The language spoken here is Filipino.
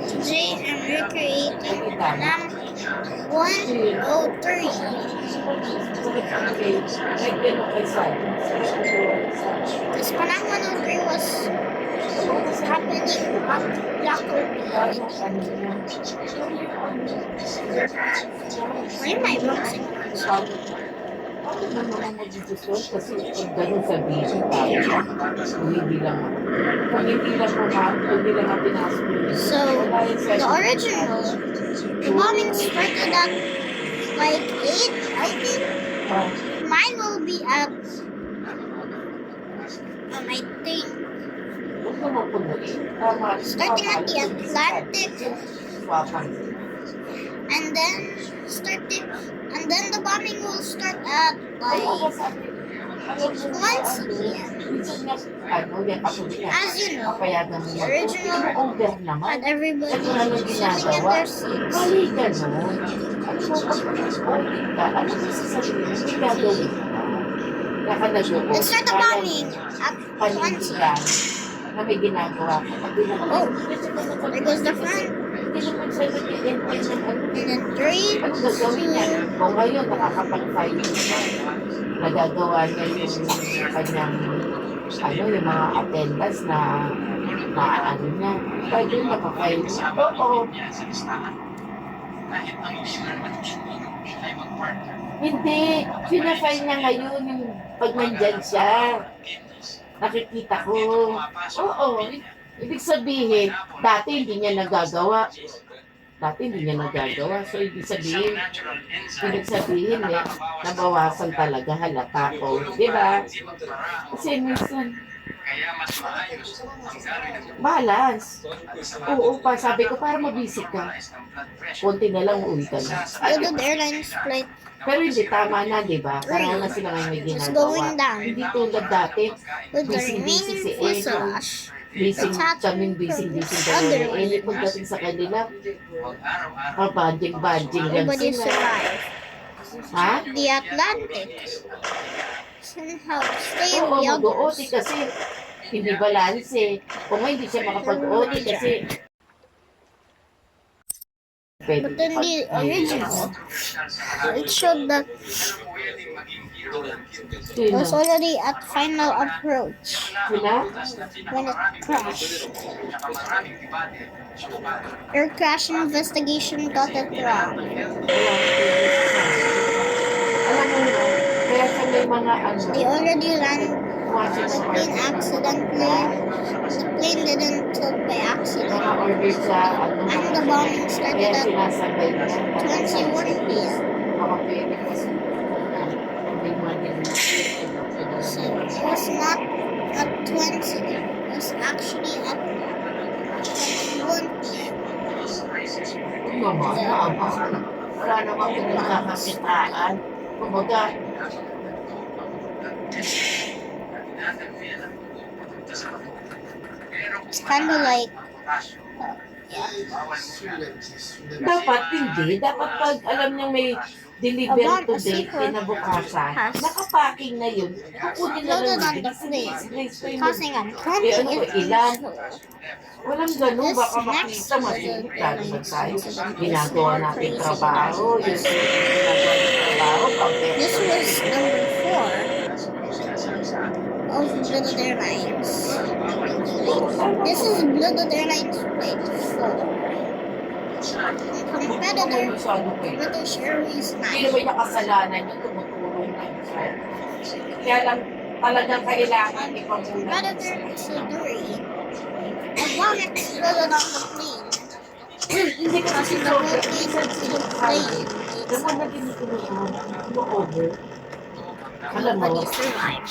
Today I'm recreating NAM 103. This NAM 103 was happening at Blackerby. Why am I boxing? Ano naman mag-desisyon kasi kung ganun sabihin tayo, hindi lang pinasok. So, the original, the bombing started at like 8, I think. Mine will be at, I think, starting at the Atlantic, and then the bombing will start at like 1 p.m. As you know, the original had everybody sitting in their seats. Let's start the bombing at 1 p.m. Na may ginagawa ko. Oh, there goes the front. And then 3, Ano gagawin niya? Kung ngayon, nakakapag-fight siya. Nagagawa niya yung kanyang, yung mga attendance na ano niya. Pwede nakafile siya. Oo. Hindi. Pinafile niya ngayon yung pag nandyan siya. Nakikita ko. Oo. Ibig sabihin, dati hindi niya nagagawa. So, ibig sabihin, nabawasan talaga halata ko. Di ba? Kasi minsan, balance. Oo pa, sabi ko, para mabisik ka. Konti na lang, uuwi ka na. United Airlines flight Pero hindi tama na, di ba? Parang na sila ngayon may is ginagawa. going down Hindi tulad dati. with the Busy-busy si remaining Eno. fuselage. Busy kaming busy dalawa. Eh, pagdating sa kanila, badjing lang Everybody sila. survived. Ha? The Atlantic somehow stay Oo, with the mag-OT others. kasi hindi balance eh. Kung hindi siya makapag-OT kasi But in the original, it showed that it was already at final approach Sila? when it crashed. Air crash investigation got it wrong. Alam mo no, kaya sa may mga They already landed Washington the plane accidentally. The plane didn't tilt by accident. order sa And the bombing started kaya at sinasabay na 21 p.m. mga pwede kasi hindi mo din So it was not at 20. It was actually at 21 p.m. wala namang pinagkakakitaan. Kumbaga, It's kind of like dapat hindi. Dapat pag alam niyo may deliver to date kinabukasan, nakapacking na yun. Kukunin na loaded lang on the plane, yun. causing a Eh, ano ba, ilan? 20 Walang ganun, baka makita masigit lalo na tayo. Ginagawa natin trabaho, yung ginagawa natin trabaho, This was number 4 of Bloodshed Airlines. This is Bloodshed Airlines flight 4. Competitor British Airways Hindi 9. naman niya kasalanan yung tumutulong na siya. Kaya lang talagang kailangan ipamuna. Competitor to 3. A bomb exploded on the plane, Hindi ka kasi causing the whole plane to plane. Naman na tinutulungan mo over. Alam mo, Nobody survived.